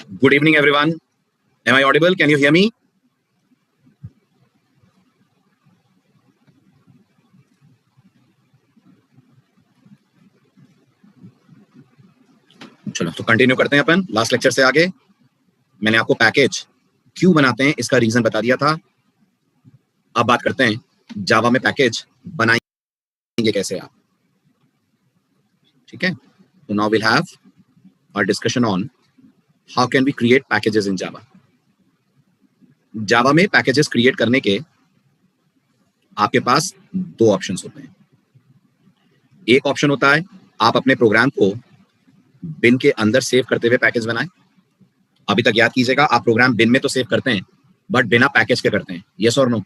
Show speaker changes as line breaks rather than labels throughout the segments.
Good evening, everyone. Am I audible? Can you hear me? चलो तो continue करते हैं अपन लास्ट लेक्चर से आगे। मैंने आपको पैकेज क्यों बनाते हैं इसका रीजन बता दिया था। अब बात करते हैं जावा में पैकेज बनाएंगे कैसे आप। ठीक है, तो now will have our discussion on how can we create packages in Java. Java में पैकेजेस क्रिएट करने के आपके पास दो ऑप्शंस होते हैं। एक ऑप्शन होता है आप अपने प्रोग्राम को बिन के अंदर सेव करते हुए पैकेज बनाएं। अभी तक याद कीजिएगा, आप प्रोग्राम बिन में तो सेव करते हैं बट बिना पैकेज के करते हैं। यस और नो?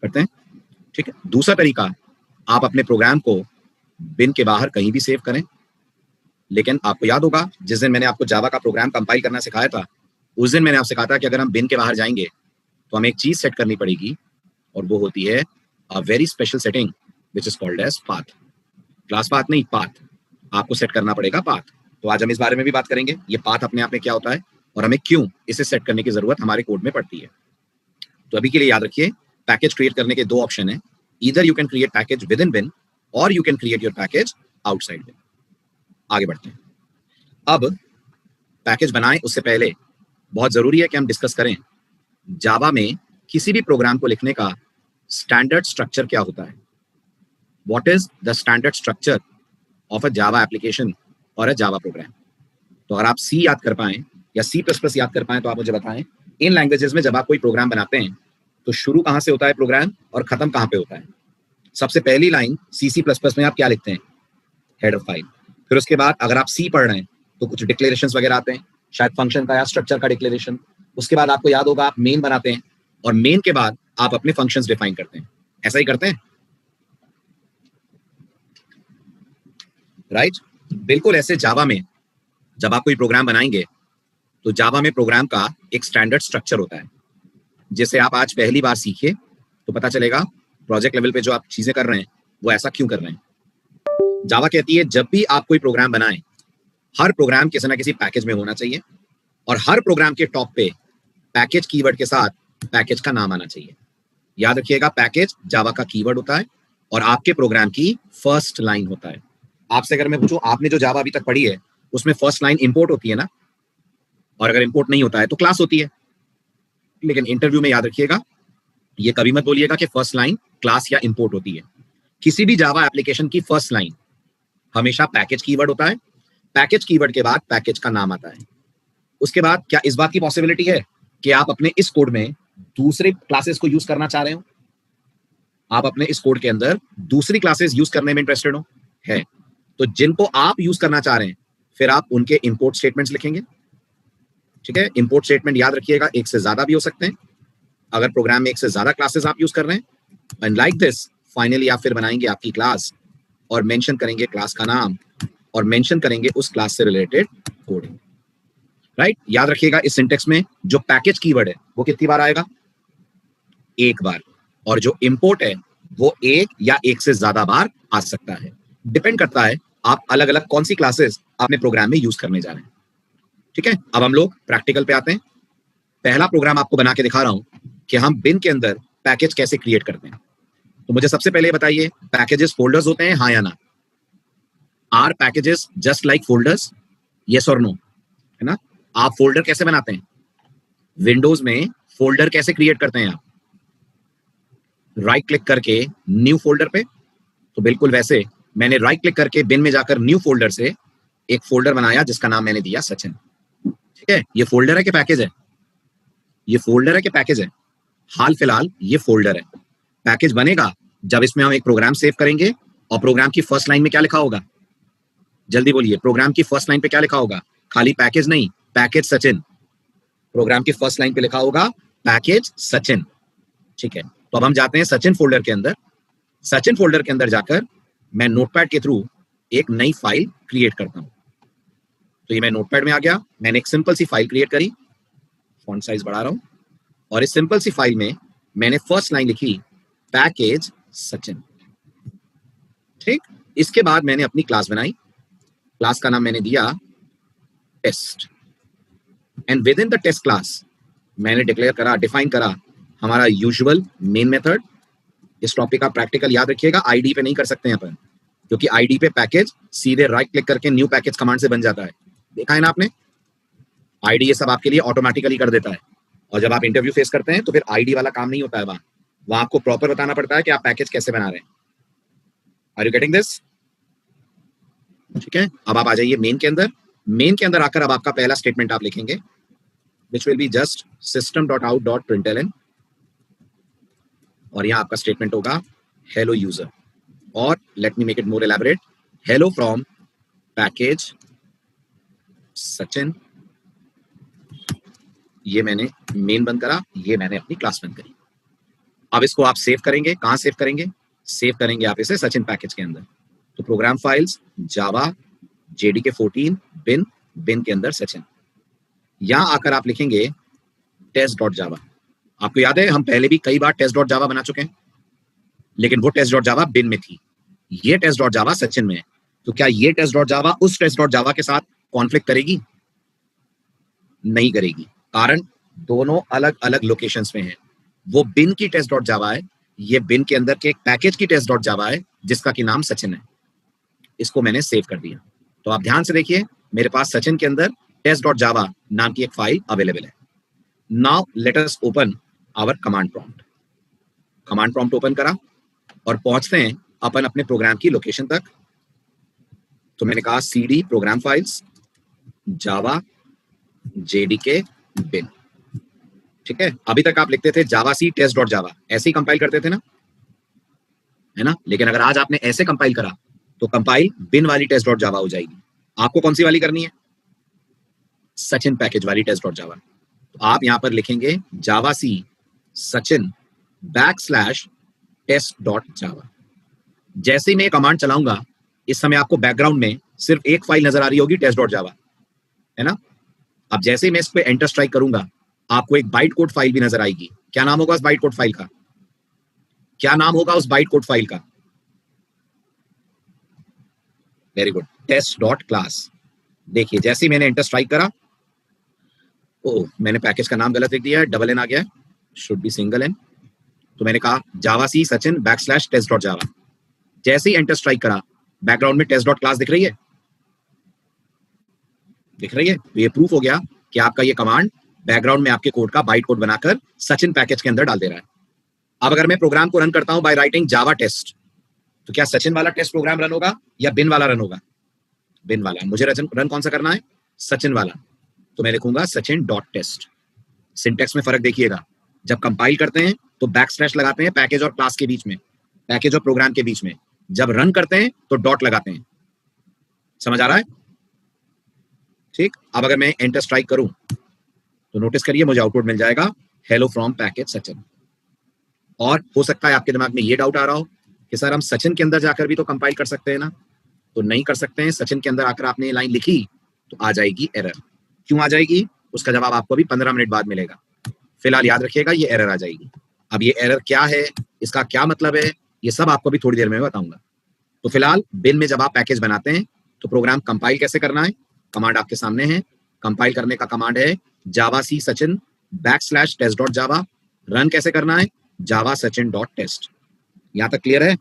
करते हैं। ठीक है, दूसरा तरीका, आप अपने प्रोग्राम को बिन के बाहर कहीं भी सेव करें। लेकिन आपको याद होगा जिस दिन मैंने आपको जावा का प्रोग्राम कंपाइल करना सिखाया था, उस दिन मैंने आपसे कहा था कि अगर हम बिन के बाहर जाएंगे तो हमें एक चीज सेट करनी पड़ेगी और वो होती है a very special setting which is called as path. Class path नहीं, पाथ आपको सेट करना पड़ेगा, पाथ। तो आज हम इस बारे में भी बात करेंगे, ये पाथ अपने आप में क्या होता है और हमें क्यों इसे सेट करने की जरूरत हमारे कोड में पड़ती है। तो अभी के लिए याद रखिए, पैकेज क्रिएट करने के दो ऑप्शन है। Either you can create package within bin और you can create your package outside bin. आगे बढ़ते हैं। अब पैकेज बनाएं उससे पहले बहुत जरूरी है कि हम डिस्कस करें जावा में किसी भी प्रोग्राम को लिखने का स्टैंडर्ड स्ट्रक्चर क्या होता है। What is the standard structure of a Java application और अ जावा प्रोग्राम। तो अगर आप सी याद कर पाएं या C++ याद कर पाएं तो आप मुझे बताएं, इन लैंग्वेजेस में जब आप कोई प्रोग्राम बनाते हैं तो शुरू कहां से होता है प्रोग्राम और खत्म कहां पे होता है। सबसे पहली लाइन C++ में आप क्या लिखते हैं? Header file. फिर उसके बाद अगर आप सी पढ़ रहे हैं तो कुछ डिक्लेरेशंस वगैरह आते हैं, शायद फंक्शन का या स्ट्रक्चर का डिक्लेरेशन। उसके बाद आपको याद होगा आप मेन बनाते हैं और मेन के बाद आप अपने फंक्शंस डिफाइन करते हैं। ऐसा ही करते हैं, राइट? बिल्कुल ऐसे जावा में जब आप कोई प्रोग्राम बनाएंगे तो जावा में प्रोग्राम का एक स्टैंडर्ड स्ट्रक्चर होता है जिसे आप आज पहली बार सीखिए तो पता चलेगा प्रोजेक्ट लेवल पे जो आप चीजें कर रहे हैं वो ऐसा क्यों कर रहे हैं। जावा कहती है जब भी आप कोई प्रोग्राम बनाएं, हर प्रोग्राम किसी ना किसी पैकेज में होना चाहिए और हर प्रोग्राम के टॉप पे पैकेज कीवर्ड के साथ पैकेज का नाम आना चाहिए। याद रखिएगा, पैकेज जावा का कीवर्ड होता है और आपके प्रोग्राम की फर्स्ट लाइन होता है। आपसे अगर मैं पूछूं, आपने जो जावा अभी तक पढ़ी है उसमें फर्स्ट लाइन इंपोर्ट होती है ना, और अगर इंपोर्ट नहीं होता है तो क्लास होती है। लेकिन इंटरव्यू में याद रखिएगा, ये कभी मत बोलिएगा कि फर्स्ट लाइन क्लास या इंपोर्ट होती है। किसी भी जावा एप्लीकेशन की फर्स्ट लाइन हमेशा पैकेज कीवर्ड होता है। पैकेज कीवर्ड के बाद पैकेज का नाम आता है। उसके बाद क्या इस बात की पॉसिबिलिटी है कि आप अपने इस कोड में दूसरे क्लासेस को यूज करना चाह रहे हो? आप अपने इस कोड के अंदर दूसरी क्लासेस यूज करने में इंटरेस्टेड हो? है तो जिनको आप यूज करना चाह रहे हैं फिर आप उनके इंपोर्ट स्टेटमेंट्स लिखेंगे। ठीक है, इंपोर्ट स्टेटमेंट याद रखिएगा एक से ज्यादा भी हो सकते हैं। अगर प्रोग्राम में एक से ज्यादा क्लासेस आप यूज कर रहे हैं एंड लाइक दिस, फाइनली आप फिर बनाएंगे आपकी क्लास और मेंशन करेंगे क्लास का नाम और मेंशन करेंगे उस क्लास से रिलेटेड कोडिंग। राइट, याद रखिएगा इस सिंटेक्स में जो पैकेज कीवर्ड है वो कितनी बार आएगा? एक बार। और जो इंपोर्ट है वो एक या एक से ज्यादा बार आ सकता है, डिपेंड करता है आप अलग अलग कौन सी क्लासेस अपने प्रोग्राम में यूज करने जा रहे हैं। ठीक है, अब हम लोग प्रैक्टिकल पे आते हैं। पहला प्रोग्राम आपको बना के दिखा रहा हूं कि हम बिन के अंदर पैकेज कैसे क्रिएट करते हैं। तो मुझे सबसे पहले बताइए, पैकेजेस फोल्डर्स होते हैं, हाँ या ना? Are packages just like folders? Yes और नो? है ना? आप फोल्डर कैसे बनाते हैं? विंडोज में फोल्डर कैसे क्रिएट करते हैं आप? राइट क्लिक करके न्यू फोल्डर पे। तो बिल्कुल वैसे मैंने राइट क्लिक करके बिन में जाकर न्यू फोल्डर से एक फोल्डर बनाया जिसका नाम मैंने दिया सचिन। ठीक है, ये फोल्डर है कि पैकेज है? ये फोल्डर है कि पैकेज है? हाल फिलहाल ये फोल्डर है। पैकेज बनेगा जब इसमें हम एक प्रोग्राम सेव करेंगे और प्रोग्राम की फर्स्ट लाइन में क्या लिखा होगा? जल्दी बोलिए, प्रोग्राम की फर्स्ट लाइन पे क्या लिखा होगा? खाली पैकेज नहीं, पैकेज सचिन। प्रोग्राम की फर्स्ट लाइन पे लिखा होगा पैकेज सचिन। ठीक है, तो अब हम जाते हैं सचिन फोल्डर के अंदर। सचिन फोल्डर के अंदर जाकर मैं नोटपैड के थ्रू एक नई फाइल क्रिएट करता हूं। तो ये मैं नोटपैड में आ गया, मैंने एक सिंपल सी फाइल क्रिएट करी, फॉन्ट साइज बढ़ा रहा हूं, और इस सिंपल सी फाइल में मैंने फर्स्ट लाइन लिखी पैकेज सचिन। ठीक, इसके बाद मैंने अपनी क्लास बनाई, क्लास का नाम मैंने दिया test. And within the test class मैंने डिक्लेयर करा, डिफाइन करा हमारा यूजुअल मेन मेथड। इस टॉपिक का प्रैक्टिकल याद रखिएगा, आईडी पे नहीं कर सकते हैं अपन, क्योंकि आईडी पे पैकेज सीधे राइट क्लिक करके न्यू पैकेज कमांड से बन जाता है। देखा है ना आपने, आईडी ये सब आपके लिए ऑटोमेटिकली कर देता है। और जब आप इंटरव्यू फेस करते हैं तो फिर आईडी वाला काम नहीं होता है, वहां आपको प्रॉपर बताना पड़ता है कि आप पैकेज कैसे बना रहे हैं। Are you getting this? ठीक है, अब आप आ जाइए मेन के अंदर। मेन के अंदर आकर अब आपका पहला स्टेटमेंट आप लिखेंगे, which will be just system.out.println, और यहाँ आपका स्टेटमेंट होगा हेलो यूजर, और let me make it more elaborate, hello from package Sachin. ये मैंने मेन बंद करा, ये मैंने अपनी क्लास बंद करी। अब इसको आप सेव करेंगे, कहां सेव करेंगे? सेव करेंगे आप इसे सचिन पैकेज के अंदर। तो प्रोग्राम फाइल्स जावा JDK 14 बिन, बिन के अंदर सचिन। यहां आकर आप लिखेंगे test.java। आपको याद है हम पहले भी कई बार test.java बना चुके हैं, लेकिन वो test.java बिन में थी, ये test.java सचिन में है। तो क्या ये test.java उस test.java के साथ कॉन्फ्लिक्ट करेगी? नहीं करेगी, कारण दोनों अलग अलग लोकेशंस में है। वो बिन की test.java है, ये बिन के अंदर के एक पैकेज की test.java है जिसका की नाम सचिन है। इसको मैंने सेव कर दिया। तो आप ध्यान से देखिए, मेरे पास सचिन के अंदर test.java नाम की एक फाइल अवेलेबल है। Now let us open our command prompt. Command prompt open करा और पहुंचते हैं अपन अपने प्रोग्राम की लोकेशन तक। तो मैंने कहा cd प्रोग्राम फाइल्स जावा JDK बिन। ठीक है, अभी तक आप लिखते थे जावा सी test.java, ऐसे ही कंपाइल करते थे ना, है ना? लेकिन अगर आज आपने ऐसे कंपाइल करा तो कंपाइल बिन वाली test.java हो जाएगी। आपको कौन सी वाली करनी है? सचिन पैकेज वाली test.java। तो आप यहां पर लिखेंगे जावा सी सचिन \test.java। जैसे ही मैं कमांड चलाऊंगा, इस समय आपको बैकग्राउंड में सिर्फ एक फाइल नजर आ रही होगी test.java, है ना? अब जैसे ही मैं इस पे एंटर स्ट्राइक करूंगा, आपको एक बाइट कोड फाइल भी नजर आएगी। क्या नाम होगा उस बाइट कोड फाइल का? क्या नाम होगा उस बाइट कोड फाइल का? Very good, test.class। देखिए जैसे ही मैंने एंटर स्ट्राइक करा, ओ मैंने पैकेज का नाम गलत लिख दिया है, डबल एन आ गया है, शुड बी सिंगल एन। तो मैंने कहा जावा सी सचिन \test.java। जैसे ही एंटर स्ट्राइक करा, बैकग्राउंड में test.class दिख रही है, दिख रही है। तो ये प्रूफ हो गया कि आपका ये कमांड बैकग्राउंड में आपके कोड का बाइट कोड बनाकर सचिन पैकेज के अंदर डाल दे रहा है। अब अगर मैं प्रोग्राम को रन करता हूं बाय राइटिंग जावा टेस्ट, तो क्या सचिन वाला टेस्ट प्रोग्राम रन होगा या बिन वाला रन होगा? बिन वाला। मुझे रन कौन सा करना है? सचिन वाला। तो मैं लिखूंगा सचिन.test। सिंटेक्स में फर्क देखिएगा, जब कंपाइल करते हैं तो बैकस्लैश लगाते हैं पैकेज और क्लास के बीच में, पैकेज और प्रोग्राम के बीच में। जब रन करते हैं तो डॉट लगाते हैं। समझ आ रहा है? ठीक। अब अगर मैं एंटर स्ट्राइक करूं तो नोटिस करिए मुझे आउटपुट मिल जाएगा हेलो फ्रॉम पैकेज सचिन। और हो सकता है आपके दिमाग में ये डाउट आ रहा हो कि सर हम सचिन के अंदर जाकर भी तो कंपाइल कर सकते हैं ना? तो नहीं कर सकते हैं। सचिन के अंदर आकर आपने ये लाइन लिखी तो आ जाएगी एरर। क्यों आ जाएगी? उसका जवाब आपको अभी 15 मिनट बाद मिलेगा। फिलहाल याद रखिएगा ये एरर आ जाएगी। अब ये एरर क्या है, इसका क्या मतलब है, ये सब आपको भी थोड़ी देर में बताऊंगा। तो फिलहाल बिन में जब आप पैकेज बनाते हैं तो प्रोग्राम कंपाइल कैसे करना है, कमांड आपके सामने है। कंपाइल करने का कमांड है जावा सी सचिन \test.java। रन कैसे करना है? जावा सचिन.test। यहां तक क्लियर है?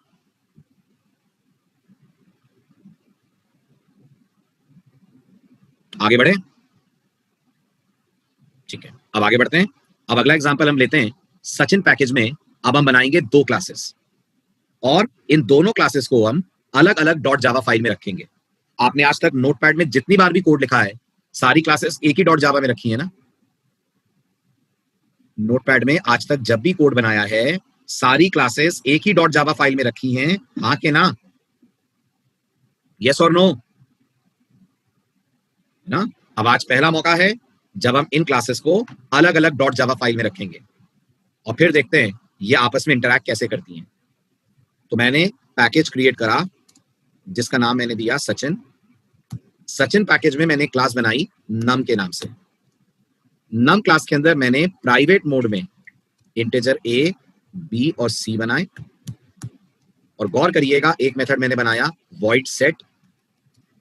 आगे बढ़े? ठीक है, अब आगे बढ़ते हैं। अब अगला एग्जांपल हम लेते हैं। सचिन पैकेज में अब हम बनाएंगे 2 क्लासेस, और इन दोनों क्लासेस को हम अलग अलग .java फाइल में रखेंगे। आपने आज तक नोटपैड में जितनी बार भी कोड लिखा है, सारी क्लासेस एक ही .java में रखी है ना? नोटपैड में आज तक जब भी कोड बनाया है, सारी क्लासेस एक ही .java फाइल में रखी हैं, हाँ के ना? यस और नो? ना? अब आज पहला मौका है जब हम इन क्लासेस को अलग अलग .java फाइल में रखेंगे और फिर देखते हैं ये आपस में इंटरैक्ट कैसे करती हैं। तो मैंने पैकेज क्रिएट करा जिसका नाम मैंने दिया सचिन। सचिन पैकेज में मैंने क्लास बनाई नम के नाम से। नम क्लास के अंदर मैंने प्राइवेट मोड में इंटीजर A, B और C बनाए। और गौर करिएगा एक मेथड मैंने बनाया void set,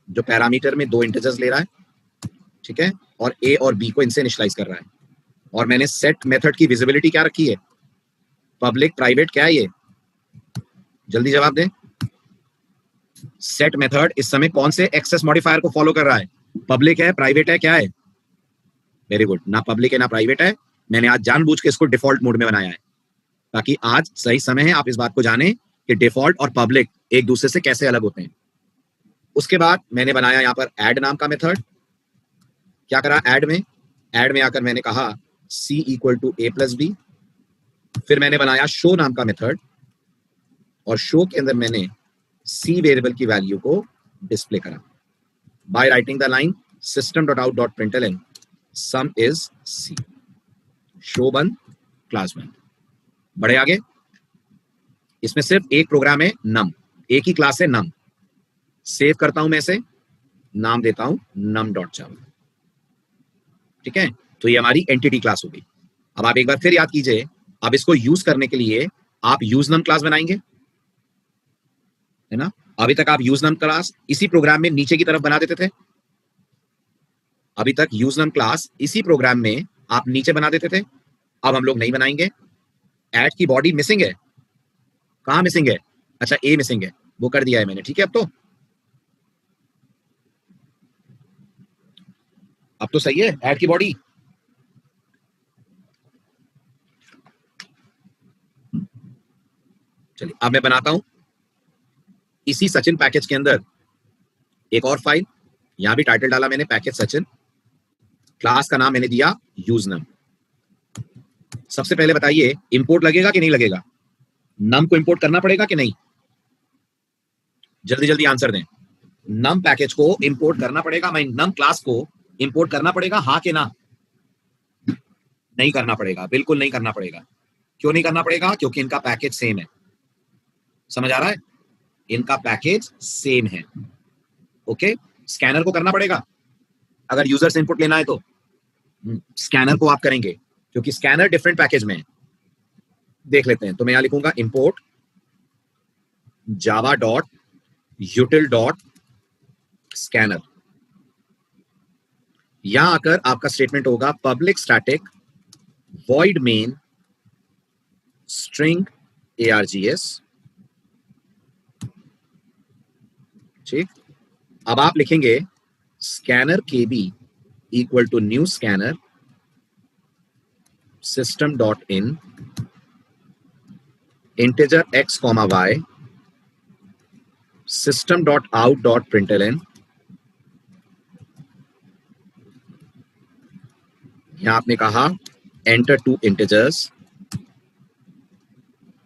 जो पैरामीटर में 2 इंटीजर्स ले रहा है। ठीक है, और ए और बी को इनसे इनिशियलाइज कर रहा है। और मैंने सेट मेथड की विजिबिलिटी क्या रखी है, पब्लिक प्राइवेट, क्या है ये, जल्दी जवाब दें। सेट मेथड इस समय कौन से एक्सेस मॉडिफायर को फॉलो कर रहा है, पब्लिक है, प्राइवेट है, क्या है? वेरी गुड, ना पब्लिक है ना प्राइवेट है। मैंने आज जानबूझ के इसको डिफॉल्ट मोड में बनाया है ताकि आज सही समय है आप इस बात को जानें कि डिफॉल्ट और पब्लिक एक दूसरे से कैसे अलग होते हैं। उसके बाद मैंने बनाया यहां पर ऐड नाम का मेथड। क्या करा ऐड में आकर मैंने कहा c equal to a plus B. फिर मैंने बनाया शो नाम का मेथड और शो के अंदर मैंने c वेरिएबल की वैल्यू को डिस्प्ले करा by writing the line system.out.println some is c। Show बंद, क्लास बंद। बड़े आगे, इसमें सिर्फ एक प्रोग्राम है num, एक ही क्लास है num। सेव करता हूं मैं इसे, नाम देता हूं num.java। ठीक है, तो ये हमारी एंटिटी क्लास होगी। अब आप एक बार फिर याद कीजिए, अब इसको यूज करने के लिए आप यूज नम क्लास बनाएंगे, है ना। अभी तक आप यूज नम क्लास इसी प्रोग्राम में नीचे की तरफ बना देते थे। अभी तक यूज नम क्लास इसी प्रोग्राम में आप नीचे बना देते थे। अब हम लोग नहीं बनाएंगे। ऐड की बॉडी मिसिंग है, कहां मिसिंग है, अच्छा ए मिसिंग है, वो कर दिया है मैंने। ठीक है, अब तो सही है ऐड की बॉडी। चलिए अब मैं बनाता हूं इसी सचिन पैकेज के अंदर एक और फाइल। यहां भी टाइटल डाला मैंने पैकेज सचिन, क्लास का नाम मैंने दिया यूज नम। सबसे पहले बताइए इंपोर्ट लगेगा कि नहीं लगेगा, नम को इंपोर्ट करना पड़ेगा कि नहीं, जल्दी जल्दी आंसर दें। नम पैकेज को इंपोर्ट करना पड़ेगा, मैं नम क्लास को इंपोर्ट करना पड़ेगा, हाँ कि ना? नहीं करना पड़ेगा, बिल्कुल नहीं करना पड़ेगा। क्यों नहीं करना पड़ेगा? क्योंकि इनका पैकेज सेम है। समझ आ रहा है, इनका पैकेज सेम है। ओके, स्कैनर को करना पड़ेगा अगर यूजर से इनपुट लेना है तो। स्कैनर को आप करेंगे क्योंकि स्कैनर डिफरेंट पैकेज में है। देख लेते हैं, तो मैं यहां लिखूंगा import Java dot util dot scanner. यहां आकर आपका स्टेटमेंट होगा public static void main string args। ठीक, अब आप लिखेंगे scanner kb equal to new scanner system dot in integer x comma y system dot out dot println. यहां आपने कहा enter two integers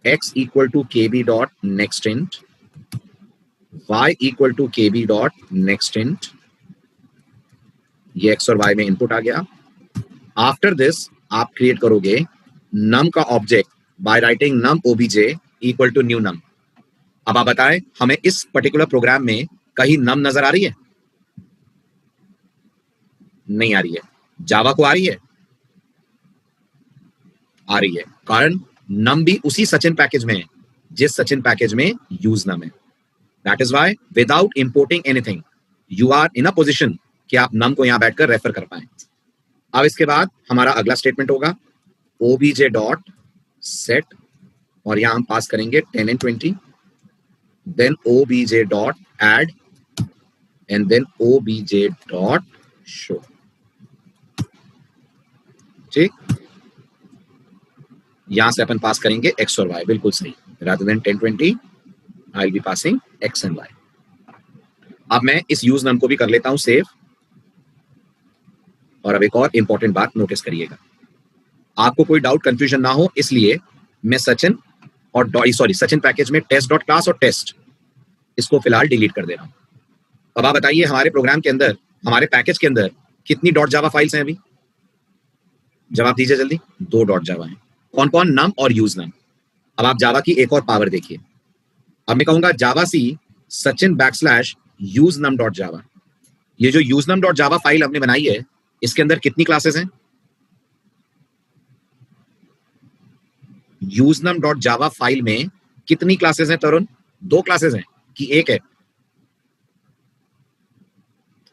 x equal to kb dot next int y equal to kb dot next int. ये x और y में input आ गया। After this आप create करोगे num का object by writing num obj equal to new num। अब आप बताएं हमें इस पर्टिकुलर प्रोग्राम में कहीं num नजर आ रही है? नहीं आ रही है। जावा को आ रही है? आ रही है, कारण num भी उसी सचिन पैकेज में है जिस सचिन पैकेज में यूज num है। That is why without importing anything you are in a position कि आप num को यहां बैठकर रेफर कर पाए। अब इसके बाद हमारा अगला स्टेटमेंट होगा obj डॉट सेट और यहां हम पास करेंगे 10 and 20, then obj dot add and then obj dot show. ठीक, यहां से अपन पास करेंगे x और y, बिल्कुल सही। Rather than 10 20 I will be passing x and y। अब मैं इस यूज नम को भी कर लेता हूं सेव। और अब एक और इंपॉर्टेंट बात नोटिस करिएगा, आपको कोई डाउट कंफ्यूजन ना हो इसलिए मैं सचिन और सचिन पैकेज में टेस्ट डॉट क्लास और टेस्ट इसको फिलहाल डिलीट कर दे रहा हूं। अब आप बताइए हमारे प्रोग्राम के अंदर, हमारे पैकेज के अंदर कितनी डॉट जावा फाइल्स हैं अभी? जवाब दीजिए जल्दी। 2 डॉट जावा है। कौन कौन? नम और यूज नम। अब आप जावा की एक और पावर देखिए। अब मैं कहूंगा जावा सी Sachin backslash use num dot Java. ये जो use num dot Java file हमने बनाई है इसके अंदर कितनी क्लासेस हैं? यूजनम डॉट जावा फाइल में कितनी क्लासेस हैं तरुण? 2 क्लासेस हैं कि एक है?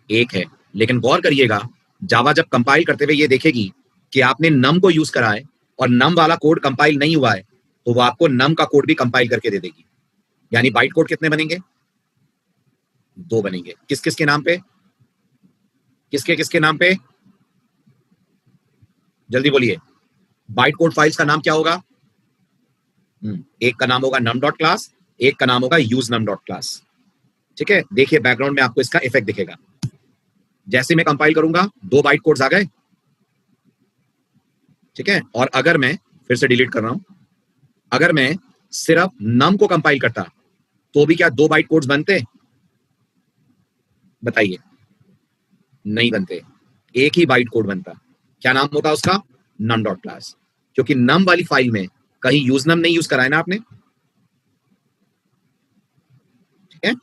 एक है, लेकिन गौर करिएगा जावा जब कंपाइल करते हुए ये देखेगी कि आपने नम को यूज करा है और नम वाला कोड कंपाइल नहीं हुआ है, तो वो आपको नम का कोड भी कंपाइल करके दे देगी। यानी बाइट कोड कितने बनेंगे? 2 बनेंगे। किस किस के नाम पे? किसके किसके नाम पे? जल्दी बोलिए। बाइट कोड फाइल्स का नाम क्या होगा? एक का नाम होगा num डॉट क्लास, एक का नाम होगा यूज num डॉट क्लास। ठीक है, देखिए बैकग्राउंड में आपको इसका इफेक्ट दिखेगा। जैसे मैं कंपाइल करूंगा 2 बाइट कोड्स आ गए। ठीक है, और अगर मैं फिर से डिलीट कर रहा हूं, अगर मैं सिर्फ नम को कंपाइल करता तो भी क्या 2 बाइट कोड्स बनते? बताइए, नहीं बनते, एक ही बाइट कोड बनता। क्या नाम होता उसका? num डॉट क्लास, क्योंकि num वाली फाइल में कहीं यूज num नहीं यूज करा है ना आपने। ठीक है,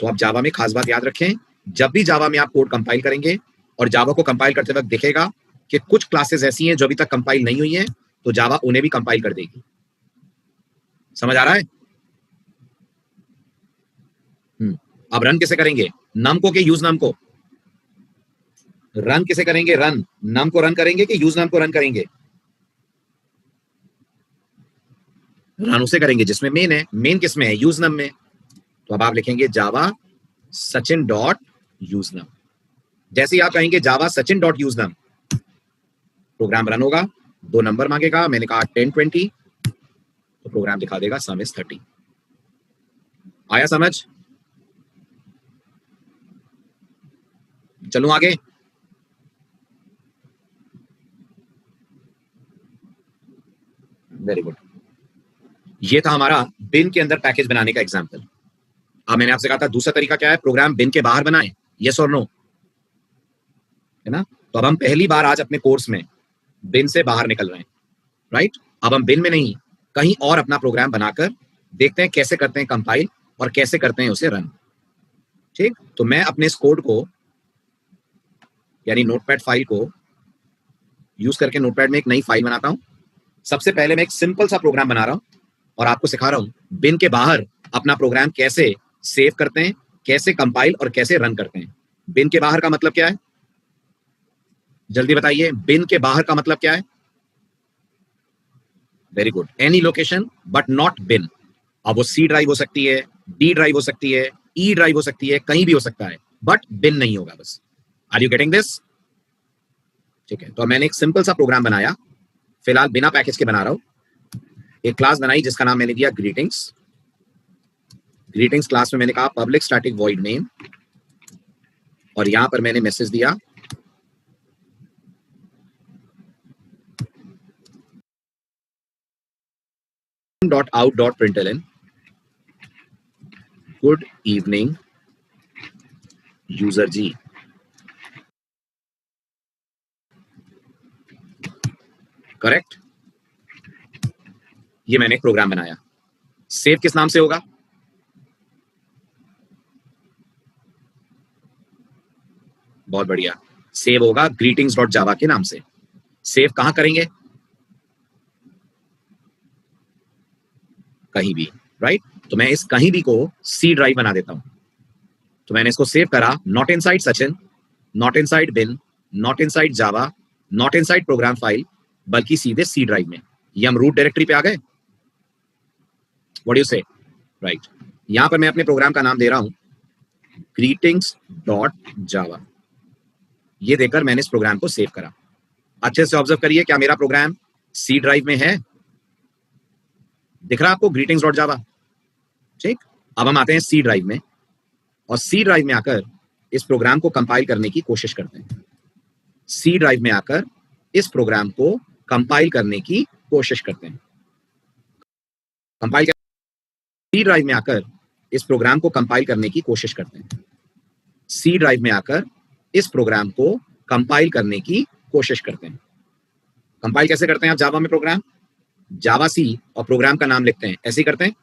तो आप जावा में खास बात याद रखें, जब भी जावा में आप कोड कंपाइल करेंगे और जावा को कंपाइल करते वक्त दिखेगा कि कुछ क्लासेस ऐसी हैं जो अभी तक कंपाइल नहीं हुई हैं, तो जावा उन्हें भी कंपाइल कर देगी। समझ आ रहा है? अब रन कैसे करेंगे? नम को कि यूज नम को? रन किसे करेंगे? रन नम को रन करेंगे कि यूज नम को रन करेंगे? रन उसे करेंगे जिसमें मेन है। मेन किसमें है? यूज नम में। तो अब आप लिखेंगे जावा सचिन डॉट यूज नम। जैसे ही आप कहेंगे जावा सचिन डॉट यूज नम, प्रोग्राम रन होगा, 2 नंबर मांगेगा, मैंने कहा 10 20, तो प्रोग्राम दिखा देगा सम इज 30। आया समझ? चलूं आगे? Very good. ये था हमारा बिन के अंदर पैकेज बनाने का एग्जाम्पल। अब मैंने आपसे कहा था दूसरा तरीका क्या है? प्रोग्राम बिन के बाहर बनाए, यस और नो, है ना? तो अब हम पहली बार आज अपने कोर्स में बिन से बाहर निकल रहे हैं, राइट? अब हम बिन में नहीं, कहीं और अपना प्रोग्राम बनाकर देखते हैं कैसे करते हैं कंपाइल और कैसे करते हैं उसे रन। ठीक, तो मैं अपने इस कोड को यानी नोटपैड फाइल को यूज करके नोटपैड में एक नई फाइल बनाता हूं। सबसे पहले मैं एक सिंपल सा प्रोग्राम बना रहा हूं और आपको सिखा रहा हूं बिन के बाहर अपना प्रोग्राम कैसे सेव करते हैं, कैसे कंपाइल और कैसे रन करते हैं। बिन के बाहर का मतलब क्या है? जल्दी बताइए, बिन के बाहर का मतलब क्या है? Very good, any location but not been. अब वो सी ड्राइव हो सकती है, डी ड्राइव हो सकती है, ई ड्राइव हो सकती है, कहीं भी हो सकता है, बट बिन नहीं होगा बस। Are you getting this? ठीक है, तो मैंने एक सिंपल सा प्रोग्राम बनाया, फिलहाल बिना पैकेज के बना रहा हूं। एक क्लास बनाई जिसका नाम मैंने दिया ग्रीटिंग्स। ग्रीटिंग्स क्लास में मैंने कहा पब्लिक स्टैटिक वॉइड नेम, और यहां पर मैंने मैसेज दिया .out.println गुड इवनिंग यूजर जी। करेक्ट, ये मैंने एक प्रोग्राम बनाया। सेव किस नाम से होगा? बहुत बढ़िया, सेव होगा ग्रीटिंग्स डॉट जावा के नाम से। सेव कहां करेंगे? कहीं भी, राइट? तो मैं इस कहीं भी को सी ड्राइव बना देता हूं। तो मैंने इसको सेव करा, not inside Sachin, not inside bin, not inside Java, not inside program file, बल्कि सीधे सी ड्राइव में। ये हम रूट डायरेक्टरी पे आ गए। व्हाट डू यू से? राइट, यहां पर मैं अपने प्रोग्राम का नाम दे रहा हूं ग्रीटिंग्स डॉट जावा। ये देकर मैंने इस प्रोग्राम को सेव करा। अच्छे से ऑब्जर्व करिए, क्या मेरा प्रोग्राम सी ड्राइव में है? दिख रहा है आपको ग्रीटिंग्स डॉट जावा? ठीक, अब हम आते हैं सी ड्राइव में, और सी ड्राइव में आकर इस प्रोग्राम को कंपाइल करने की कोशिश करते हैं। सी ड्राइव में आकर इस प्रोग्राम को कंपाइल करने की कोशिश करते हैं। कंपाइल, सी ड्राइव में आकर इस प्रोग्राम को कंपाइल करने की कोशिश करते हैं। सी ड्राइव में आकर इस प्रोग्राम को कंपाइल करने की कोशिश करते हैं। कंपाइल कैसे करते हैं आप जावा में प्रोग्राम? जावा सी और प्रोग्राम का नाम लिखते हैं, ऐसे ही करते हैं।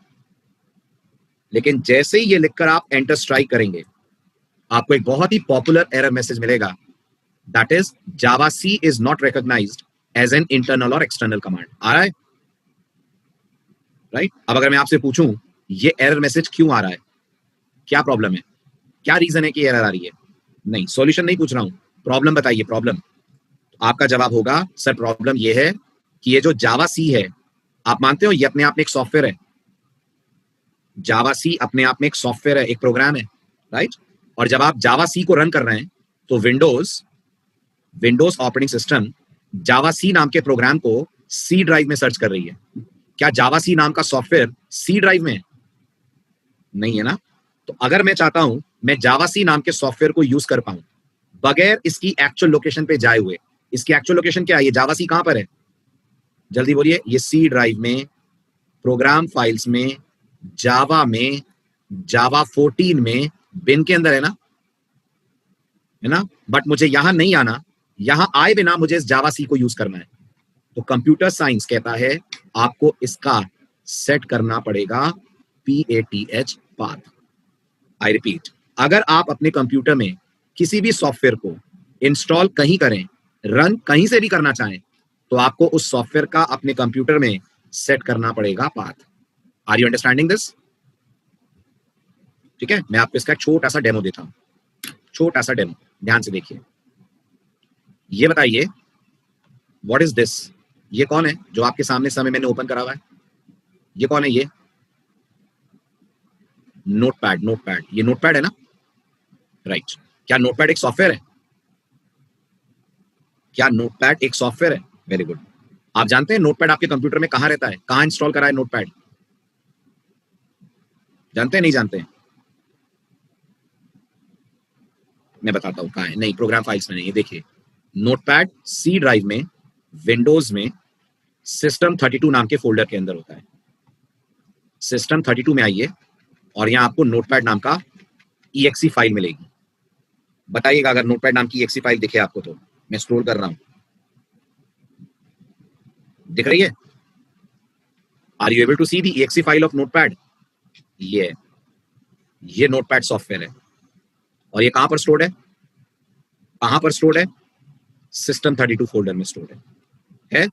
लेकिन जैसे ही ये लिखकर आप एंटर स्ट्राइक करेंगे, आपको एक बहुत ही पॉपुलर एरर मैसेज मिलेगा, that is Java C is not recognised as an internal or external command. आ रहा है, राइट? अब अगर मैं आपसे पूछूं ये एरर मैसेज क्यों आ रहा है, क्या प्रॉब्लम है, क्या रीजन है कि एरर आ रही है? नहीं, सॉल्यूशन नहीं पूछ रहा हूं, प्रॉब्लम बताइए, प्रॉब्लम। आपका जवाब होगा सर प्रॉब्लम ये है कि ये जो जावा सी है, आप मानते हो ये अपने आप में एक सॉफ्टवेयर है। जावा सी अपने आप में एक सॉफ्टवेयर है, एक प्रोग्राम है, राइट। और जब आप जावा सी को रन कर रहे हैं तो विंडोज ऑपरेटिंग सिस्टम जावा सी नाम के प्रोग्राम को सी ड्राइव में सर्च कर रही है। क्या जावा सी नाम का सॉफ्टवेयर सी ड्राइव में है? नहीं है ना। तो अगर मैं चाहता हूं मैं जावा सी नाम के सॉफ्टवेयर को यूज कर पाऊं बगैर इसकी एक्चुअल लोकेशन पे जाए हुए, इसकी एक्चुअल लोकेशन क्या है? ये जावा सी कहां पर है? जल्दी बोलिए। ये सी ड्राइव में, प्रोग्राम फाइल्स में, जावा में, जावा 14 में, बिन के अंदर है ना। बट मुझे यहां नहीं आना, यहां आए बिना मुझे इस जावा सी को यूज करना है। तो कंप्यूटर साइंस कहता है आपको इसका सेट करना पड़ेगा PATH, पाथ। आई रिपीट, अगर आप अपने कंप्यूटर में किसी भी सॉफ्टवेयर को इंस्टॉल कहीं करें, रन कहीं से भी करना चाहें, तो आपको उस सॉफ्टवेयर का अपने कंप्यूटर में सेट करना पड़ेगा path. Are you understanding this? ठीक है, मैं आपको इसका एक छोटा सा डेमो देता हूं, छोटा सा डेमो, ध्यान से देखिए। ये बताइए व्हाट इज दिस? ये कौन है जो आपके सामने समय मैंने ओपन करा हुआ है? ये कौन है? ये नोटपैड। नोटपैड, ये नोटपैड है ना, राइट। क्या नोटपैड एक सॉफ्टवेयर है? क्या नोटपैड एक सॉफ्टवेयर है? Very good. आप जानते हैं नोटपैड आपके कंप्यूटर में कहां रहता है? कहां इंस्टॉल करा है नोटपैड? जानते हैं, नहीं जानते हैं? मैं बताता हूं कहां है। नहीं, प्रोग्राम फाइल्स में नहीं है। देखिए, नोटपैड सी ड्राइव में, विंडोज में सिस्टम 32 नाम के फोल्डर के अंदर होता है। सिस्टम 32 में आइए और यहां आपको नोटपैड नाम का EXE फाइल मिलेगी। बताइएगा अगर नोटपैड नाम की EXE फाइल दिखे आपको तो। मैं स्क्रॉल कर रहा हूं, दिख रही है? Are you able to see the EXE file of notepad? ये नोटपैड सॉफ्टवेयर है। और ये कहां पर स्टोर्ड है? कहां पर स्टोर्ड है? सिस्टम 32 फोल्डर में स्टोर्ड है?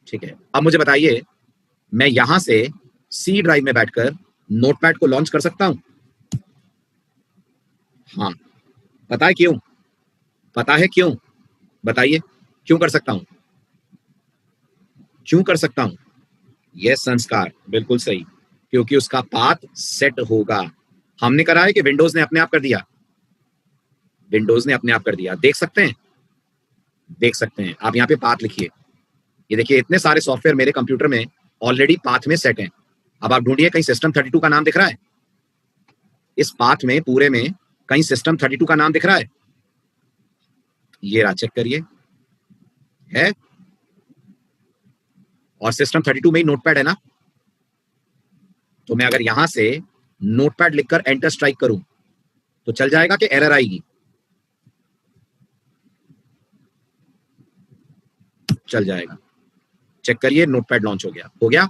ठीक है। अब मुझे बताइए, मैं यहां से सी ड्राइव में बैठकर नोटपैड को लॉन्च कर सकता हूं? हाँ। पता है क्यों? पता है क्यों? बताइए, क्यों कर सकता हूं? क्यों कर सकता हूं? यह संस्कार बिल्कुल सही, क्योंकि उसका पाथ सेट होगा। हमने करा है कि विंडोज ने अपने आप कर दिया? विंडोज ने अपने आप कर दिया। देख सकते हैं? देख सकते हैं। आप यहाँ पे पाथ लिखिए। ये देखिए, इतने सारे सॉफ्टवेयर मेरे कंप्यूटर में ऑलरेडी पाथ में सेट हैं। अब आप ढूंढिए, कहीं सिस्टम 32 का नाम दिख रहा है? इस पाथ में पूरे में कहीं सिस्टम 32 का नाम दिख रहा है? ये रहा, चेक करिए, है। और सिस्टम 32 में ही नोटपैड है ना। तो मैं अगर यहां से नोटपैड लिखकर एंटर स्ट्राइक करूं तो चल जाएगा कि एरर आएगी? चल जाएगा। चेक करिए, नोटपैड लॉन्च हो गया। हो गया?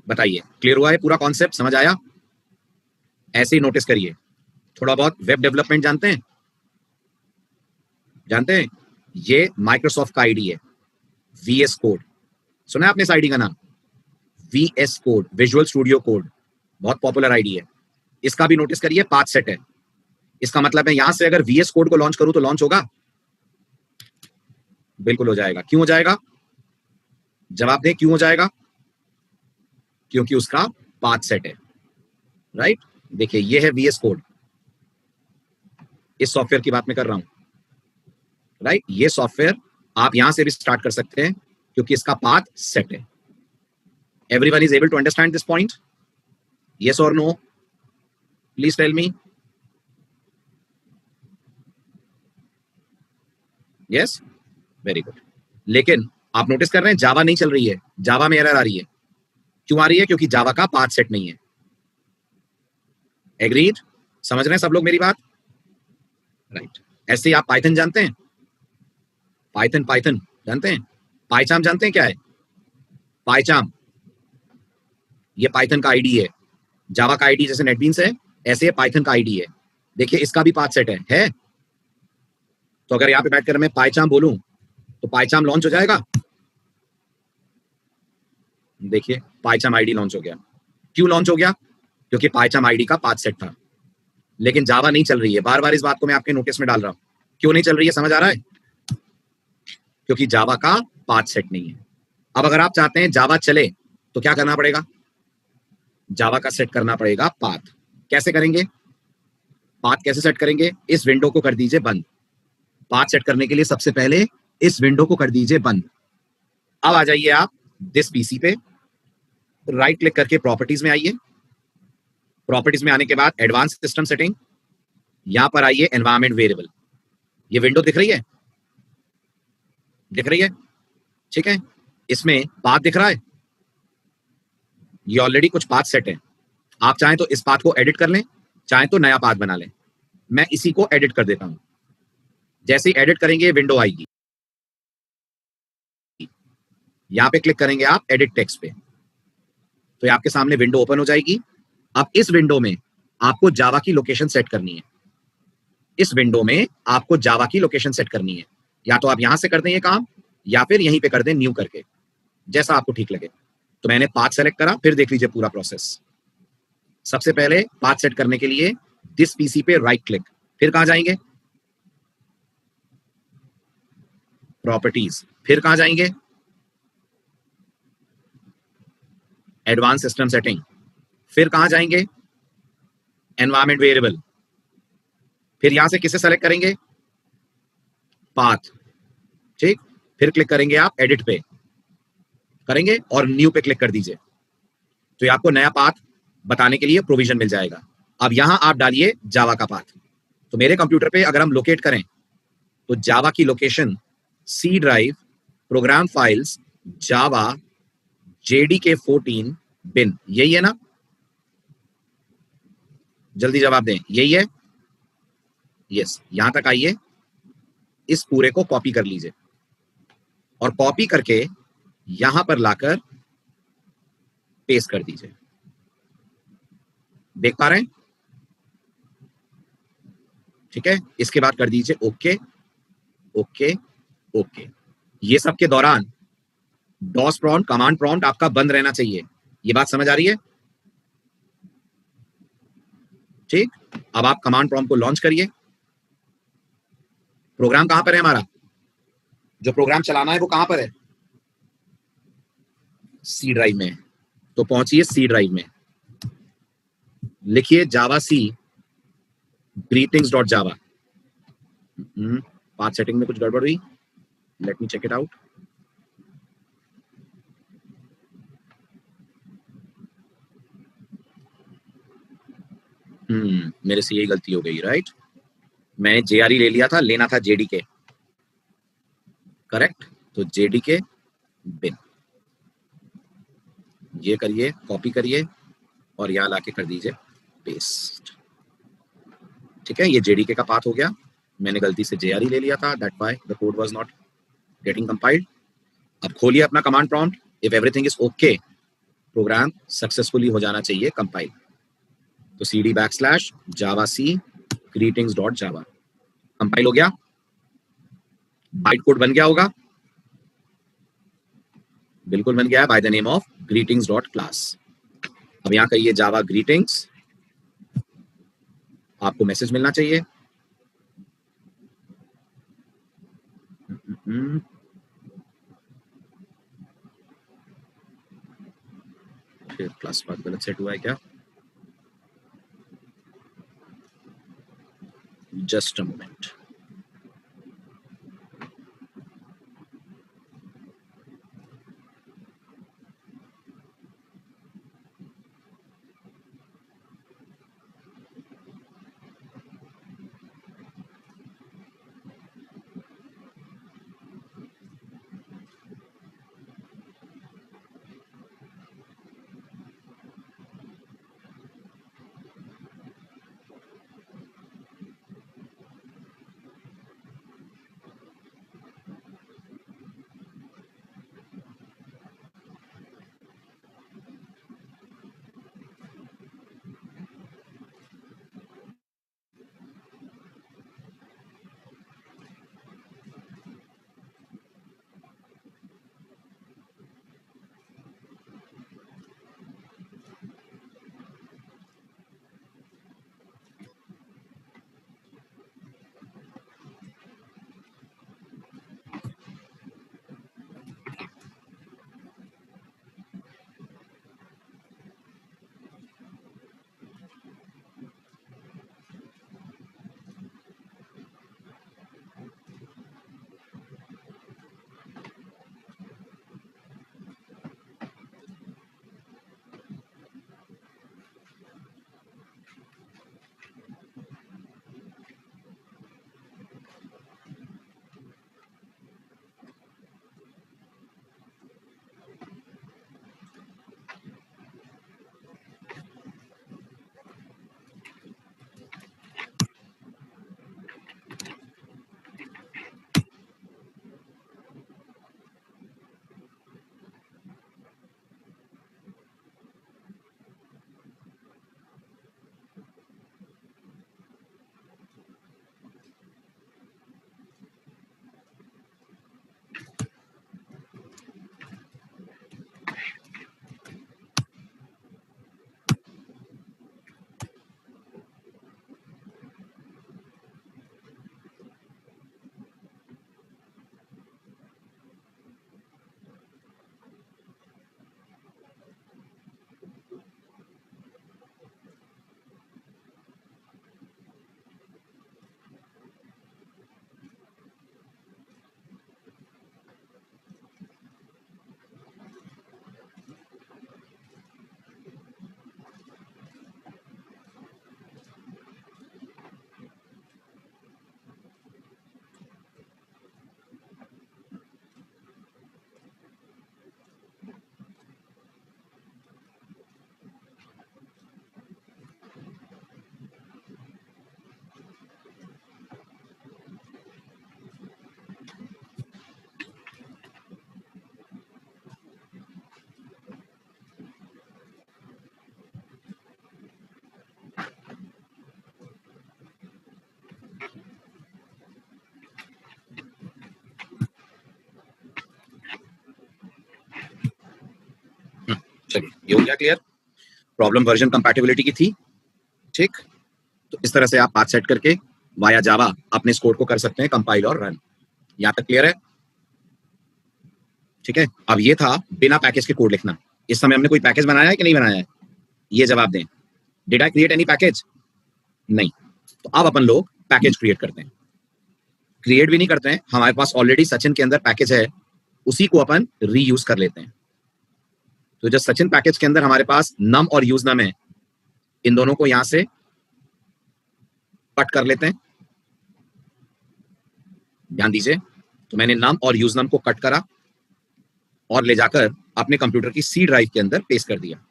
बताइए, क्लियर हुआ है? पूरा कॉन्सेप्ट समझ आया? ऐसे ही नोटिस करिए। थोड़ा बहुत वेब डेवलपमेंट जानते हैं? जानते हैं? ये माइक्रोसॉफ्ट का आईडी है, VS कोड। सुना है आपने इस आईडी का नाम? VS code, visual studio code, बहुत पॉपुलर आईडी है। इसका भी नोटिस करिए, पाथ सेट है। इसका मतलब है यहां से अगर VS कोड को लॉन्च करूं तो लॉन्च होगा? बिल्कुल हो जाएगा। क्यों हो जाएगा? जवाब दें, क्यों हो जाएगा? क्योंकि उसका पाथ सेट है, राइट। देखिए, ये है VS कोड, इस सॉफ्टवेयर की बात मैं कर रहा हूं, राइट। ये सॉफ्टवेयर आप यहां से भी स्टार्ट कर सकते हैं क्योंकि इसका पाथ सेट है। Everyone is able to understand this point? Yes और no? Please tell me. Yes, very good. लेकिन आप नोटिस कर रहे हैं जावा नहीं चल रही है, जावा में एरर आ रही है। क्यों आ रही है? क्योंकि जावा का पाथ सेट नहीं है। एग्रीड? समझ रहे हैं सब लोग मेरी बात? राइट। ऐसे ही आप पाइथन जानते हैं? पाइथन, पाइथन जानते हैं? पाइचाम जानते हैं क्या है? पाइचाम, ये पाइथन का आईडी है। जावा का आईडी जैसे नेटबीन्स है, ऐसे ये पाइथन का आईडी है। देखिए, इसका भी पाथ सेट है? तो अगर यहाँ पे बैठकर मैं पाइचाम बोलूं तो पाइचाम लॉन्च हो जाएगा? देखिए, पाइचाम आईडी लॉन्च हो गया। क्यों लॉन्च हो गया? क्योंकि पाइचाम आईडी का पाथ सेट था। लेकिन जावा नहीं चल रही है। बार बार इस बात को मैं आपके नोटिस में डाल रहा हूं। क्यों नहीं चल रही है, समझ आ रहा है? क्योंकि जावा का पाथ सेट नहीं है। अब अगर आप चाहते हैं जावा चले तो क्या करना पड़ेगा? जावा का सेट करना पड़ेगा पाथ। कैसे करेंगे? पाथ कैसे सेट करेंगे? इस विंडो को कर दीजिए बंद। पाथ सेट करने के लिए सबसे पहले इस विंडो को कर दीजिए बंद। अब आ जाइए आप दिस पीसी पे, राइट क्लिक करके प्रॉपर्टीज में आइए। प्रॉपर्टीज में आने के बाद एडवांस सिस्टम सेटिंग, यहां पर आइए एनवायरमेंट वेरिएबल। ये विंडो दिख रही है? दिख रही है? ठीक है। इसमें पाथ दिख रहा है? ये ऑलरेडी कुछ पाथ सेट है। आप चाहें तो इस पाथ को एडिट कर लें, चाहें तो नया पाथ बना लें। मैं इसी को एडिट कर देता हूं। जैसे ही एडिट करेंगे विंडो आएगी, यहां पे क्लिक करेंगे आप एडिट टेक्स्ट पे, तो ये आपके सामने विंडो ओपन हो जाएगी। अब इस विंडो में आपको जावा की लोकेशन सेट करनी है। इस विंडो में आपको जावा की लोकेशन सेट करनी है। या तो आप यहां से कर दें ये काम, या फिर यहीं पे कर दें न्यू करके, जैसा आपको ठीक लगे। तो मैंने पाथ सेलेक्ट करा, फिर देख लीजिए पूरा प्रोसेस। सबसे पहले पाथ सेट करने के लिए दिस पीसी पे राइट क्लिक, फिर कहां जाएंगे? प्रॉपर्टीज, फिर कहां जाएंगे? एडवांस सिस्टम सेटिंग, फिर कहां जाएंगे? एनवायरमेंट वेरिएबल, फिर यहां से किसे सेलेक्ट करेंगे? पाथ। ठीक, फिर क्लिक करेंगे आप एडिट पे, करेंगे और न्यू पे क्लिक कर दीजिए, तो ये आपको नया पाथ बताने के लिए प्रोविजन मिल जाएगा। अब यहां आप डालिए जावा का पाथ। तो मेरे कंप्यूटर पे अगर हम लोकेट करें तो जावा की location C drive, program files, Java, JDK 14 bin, यही है ना? जल्दी जवाब दें, यही है? यस। यहां तक आइए, इस पूरे को कॉपी कर लीजिए और कॉपी करके यहां पर लाकर पेस्ट कर दीजिए। देख पा रहे हैं? ठीक है। इसके बाद कर दीजिए ओके, ओके, ओके। ये सब के दौरान डॉस प्रॉम्प्ट, कमांड प्रॉम्प्ट आपका बंद रहना चाहिए। ये बात समझ आ रही है? ठीक। अब आप कमांड प्रॉम्प्ट को लॉन्च करिए। प्रोग्राम कहां पर है हमारा? जो प्रोग्राम चलाना है वो कहां पर है? सी ड्राइव में। तो पहुंचिए सी ड्राइव में, लिखिए जावा सी greetings dot Java. Path setting में कुछ गड़बड़ हुई, let me check it out. मेरे से यही गलती हो गई, राइट? मैंने जेआरई ले लिया था, लेना था जेडीके, करेक्ट? तो जेडीके बिन, ये करिए, कॉपी करिए और यहां लाके कर दीजिए पेस्ट। ठीक है, ये जेडीके का पाथ हो गया। मैंने गलती से जेआरई ले लिया था, that why the code was not getting compiled. अब खोलिए अपना command prompt. If everything is okay, program successfully हो जाना चाहिए कंपाइल। तो cd बैकस्लैश जावा सी ग्रीटिंग्स डॉट जावा, कंपाइल हो गया। बाइट कोड बन गया होगा, बिल्कुल बन गया है, by the name of greetings dot class. अब यहां कहिए जावा ग्रीटिंग्स, आपको मैसेज मिलना चाहिए। फिर क्लास पाथ गलत सेट हुआ है क्या? Just a moment. चलिए ये हो गया क्लियर। प्रॉब्लम वर्जन कंपैटिबिलिटी की थी, ठीक। तो इस तरह से आप पाथ सेट करके वाया जावा अपने इस कोड को कर सकते हैं कंपाइल और रन। यहां तक क्लियर है? ठीक है। अब ये था बिना पैकेज के कोड लिखना। इस समय हमने कोई पैकेज बनाया है कि नहीं बनाया है? ये जवाब दें। Did I create any package? नहीं। तो अब अपन लोग पैकेज क्रिएट करते हैं। क्रिएट भी नहीं करते हैं, हमारे पास ऑलरेडी सचिन के अंदर पैकेज है, उसी को अपन रीयूज कर लेते हैं। तो जब सचिन पैकेज के अंदर हमारे पास नम और यूज नम है, इन दोनों को यहां से कट कर लेते हैं। ध्यान दीजिए, तो मैंने नम और यूज नम को कट करा और ले जाकर अपने कंप्यूटर की सी ड्राइव के अंदर पेस्ट कर दिया।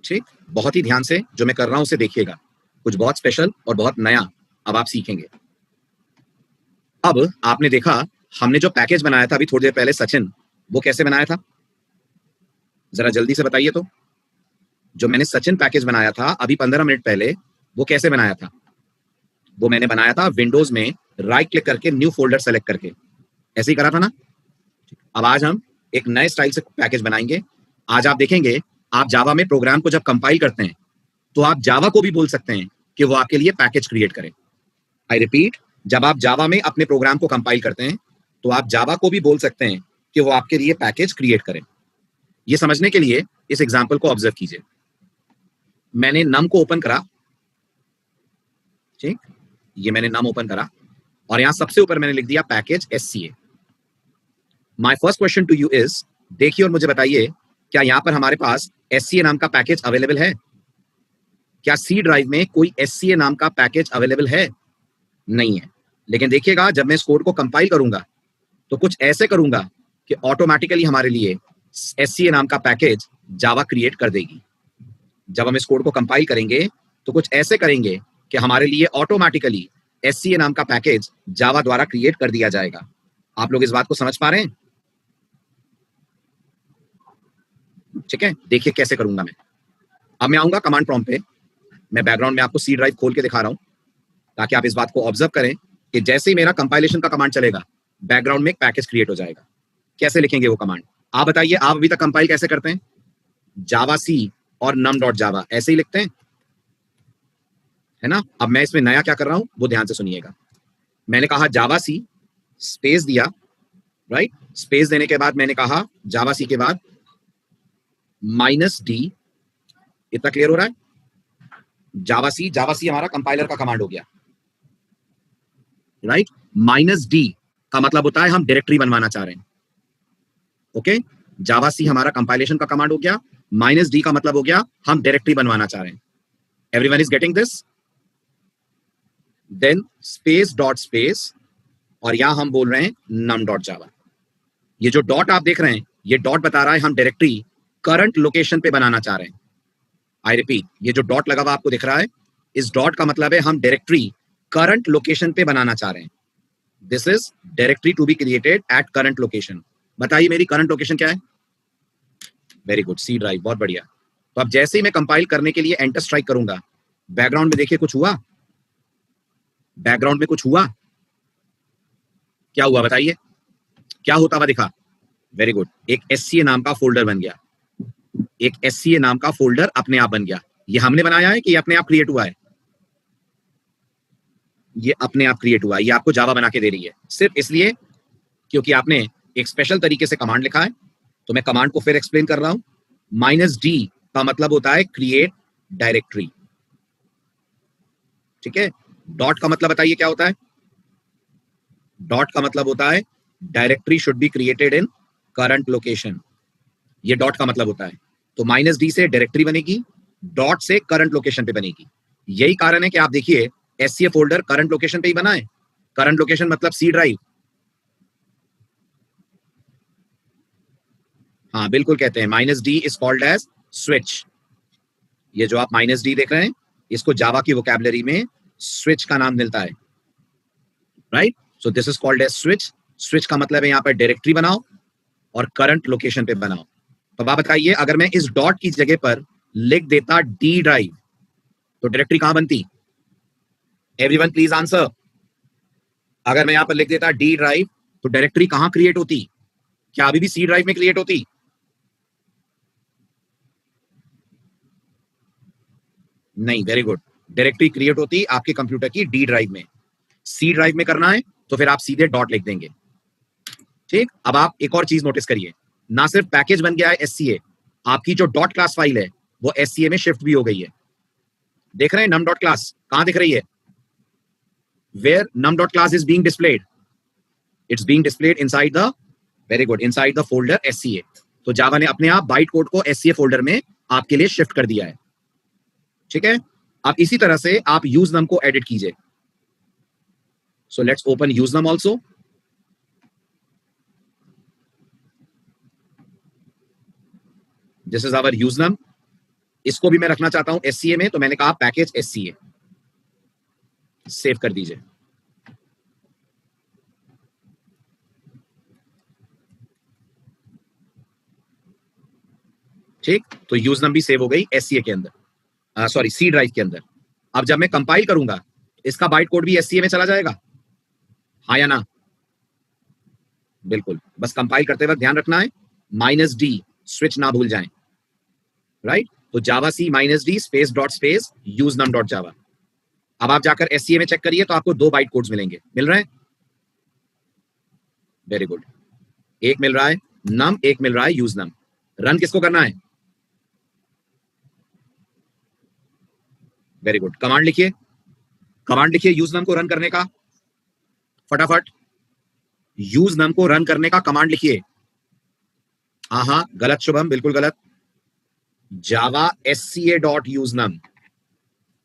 ठीक, बहुत ही ध्यान से जो मैं कर रहा हूं उसे देखिएगा, कुछ बहुत स्पेशल और बहुत नया अब आप सीखेंगे। अब आपने देखा हमने जो पैकेज बनाया था अभी थोड़ी देर पहले सचिन, वो कैसे बनाया था? जरा जल्दी से बताइए। तो जो मैंने सचिन पैकेज बनाया था अभी 15 मिनट पहले, वो कैसे बनाया था? वो मैंने बनाया था विंडोज में राइट क्लिक करके न्यू फोल्डर सेलेक्ट करके, ऐसे ही करा था ना। अब आज हम एक नए स्टाइल से पैकेज बनाएंगे। आज आप देखेंगे, आप जावा में प्रोग्राम को जब कंपाइल करते हैं तो आप जावा को भी बोल सकते हैं कि वो आपके लिए पैकेज क्रिएट करे। आई रिपीट, जब आप जावा में अपने प्रोग्राम को कंपाइल करते हैं तो आप जावा को भी बोल सकते हैं कि वो आपके लिए पैकेज क्रिएट करे। ये समझने के लिए इस एग्जाम्पल को ऑब्जर्व कीजिए। मैंने नम को ओपन करा, ठीक, ये मैंने नम ओपन करा और यहां सबसे ऊपर मैंने लिख दिया package SCA। My first question to you is, देखिए और मुझे बताइए, क्या यहां पर हमारे पास SCA नाम का पैकेज अवेलेबल है? क्या सी ड्राइव में कोई SCA नाम का पैकेज अवेलेबल है? नहीं है। लेकिन देखिएगा, जब मैं इस कोड को कंपाइल करूंगा तो कुछ ऐसे करूंगा कि ऑटोमेटिकली हमारे लिए SCA नाम का पैकेज जावा क्रिएट कर देगी। जब हम इस कोड को कंपाइल करेंगे तो कुछ ऐसे करेंगे कि हमारे लिए ऑटोमेटिकली SCA नाम का पैकेज जावा द्वारा क्रिएट कर दिया जाएगा। आप लोग इस बात को समझ पा रहे हैं? ठीक है, देखिए कैसे करूंगा मैं। अब मैं आऊंगा कमांड प्रॉम्प्ट पे, मैं बैकग्राउंड में आपको सी ड्राइव खोल के दिखा रहा हूं ताकि आप इस बात को ऑब्जर्व करें कि जैसे ही मेरा कंपाइलेशन का कमांड चलेगा, बैकग्राउंड में एक पैकेज क्रिएट हो जाएगा। कैसे लिखेंगे वो कमांड? आप बताइए, आप अभी तक कंपाइल कैसे करते हैं? जावा सी और num.java ऐसे ही लिखते हैं, है ना। अब मैं इसमें नया क्या कर रहा हूं वो ध्यान से सुनिएगा। मैंने कहा जावा सी, स्पेस दिया, राइट। स्पेस देने के बाद मैंने कहा जावा सी के बाद -d। इतना क्लियर हो रहा है? जावा सी हमारा कंपाइलर का कमांड हो गया, राइट। -d का मतलब होता है हम डायरेक्टरी बनवाना चाह रहे हैं। ओके, जावा सी हमारा कंपाइलेशन का कमांड हो गया, -d का मतलब हो गया हम डायरेक्टरी बनवाना चाह रहे हैं। Everyone is getting this? Then space dot space, और यहां हम बोल रहे हैं num.java। ये जो डॉट आप देख रहे हैं, ये डॉट बता रहा है हम डायरेक्टरी करंट लोकेशन पे बनाना चाह रहे हैं। आई रिपीट, ये जो डॉट लगा हुआ आपको दिख रहा है, इस डॉट का मतलब है हम डायरेक्टरी करंट लोकेशन पे बनाना चाह रहे हैं। This is directory to be created at current location. बताइए मेरी करंट लोकेशन क्या है? वेरी गुड, सी ड्राइव, बहुत बढ़िया। तो अब जैसे ही मैं कंपाइल करने के लिए एंटर स्ट्राइक करूंगा, बैकग्राउंड में देखिए कुछ हुआ। बैकग्राउंड में कुछ हुआ, क्या हुआ बताइए? क्या होता हुआ दिखा? वेरी गुड, एक SCA नाम का फोल्डर बन गया। एक SCA नाम का फोल्डर अपने आप बन गया। ये हमने बनाया है कि ये अपने आप क्रिएट हुआ है? ये अपने आप क्रिएट हुआ है। ये आपको जावा बना के दे रही है सिर्फ इसलिए क्योंकि आपने एक स्पेशल तरीके से कमांड लिखा है। तो मैं कमांड को फिर एक्सप्लेन कर रहा हूं। -d का मतलब होता है क्रिएट डायरेक्टरी, ठीक है। डॉट का मतलब बताइए क्या होता है? डॉट का मतलब होता है directory should be created in current location. ये डॉट का मतलब होता है। तो -d से डायरेक्टरी बनेगी, डॉट से करंट लोकेशन पे बनेगी। यही कारण है कि आप देखिए SCA फोल्डर करंट लोकेशन पे ही बना है। करंट लोकेशन मतलब सी ड्राइव। हाँ बिल्कुल, कहते हैं -d is called as switch. ये जो आप -d देख रहे हैं, इसको जावा की वोकैबुलरी में स्विच का नाम मिलता है, right. So this is called as switch. Switch का मतलब है यहाँ पर डायरेक्टरी बनाओ और करंट लोकेशन पे बनाओ। तो आप बताइए, अगर मैं इस डॉट की जगह पर लिख देता D ड्राइव, तो डायरेक्टरी कहां बनती? Everyone please answer. अगर मैं यहां पर लिख देता डी ड्राइव, तो डायरेक्टरी कहां क्रिएट होती? क्या अभी भी सी ड्राइव में क्रिएट होती? नहीं, वेरी गुड। डायरेक्टरी क्रिएट होती आपके कंप्यूटर की डी ड्राइव में। सी ड्राइव में करना है तो फिर आप सीधे डॉट लिख देंगे। ठीक, अब आप एक और चीज नोटिस करिए, ना सिर्फ पैकेज बन गया है एससीए, आपकी जो डॉट क्लास फाइल है वो एससीए में शिफ्ट भी हो गई है। देख रहे हैं num डॉट क्लास कहां दिख रही है? Where num dot class is being displayed, it's being displayed inside the, very good, inside the folder SCA. तो जावा ने अपने आप बाइट कोड को एससीए फोल्डर में आपके लिए शिफ्ट कर दिया है। ठीक है, अब इसी तरह से आप यूज नम को एडिट कीजिए। So let's open use num also. This is our use num. इसको भी मैं रखना चाहता हूं एससीए में, तो मैंने कहा पैकेज एससीए, सेव कर दीजिए। ठीक, तो यूज नम भी सेव हो गई एससीए के अंदर, सॉरी सी ड्राइव के अंदर। अब जब मैं कंपाइल करूंगा, इसका बाइट कोड भी एससीए में चला जाएगा, हाँ या ना? बिल्कुल, बस कंपाइल करते वक्त ध्यान रखना है -d स्विच ना भूल जाएं, राइट? तो Java C -d space dot space use num dot Java. अब आप जाकर एससीए में चेक करिए तो आपको 2 बाइट कोड्स मिलेंगे, मिल रहे हैं? वेरी गुड, एक मिल रहा है नम, एक मिल रहा है यूज नम। रन किसको करना है? वेरी गुड, कमांड लिखिए, कमांड लिखिए यूज नम को रन करने का, फटाफट यूज नम को रन करने का कमांड लिखिए। हाँ, गलत शुभम, बिल्कुल गलत। जावा एससीए डॉट यूज नम,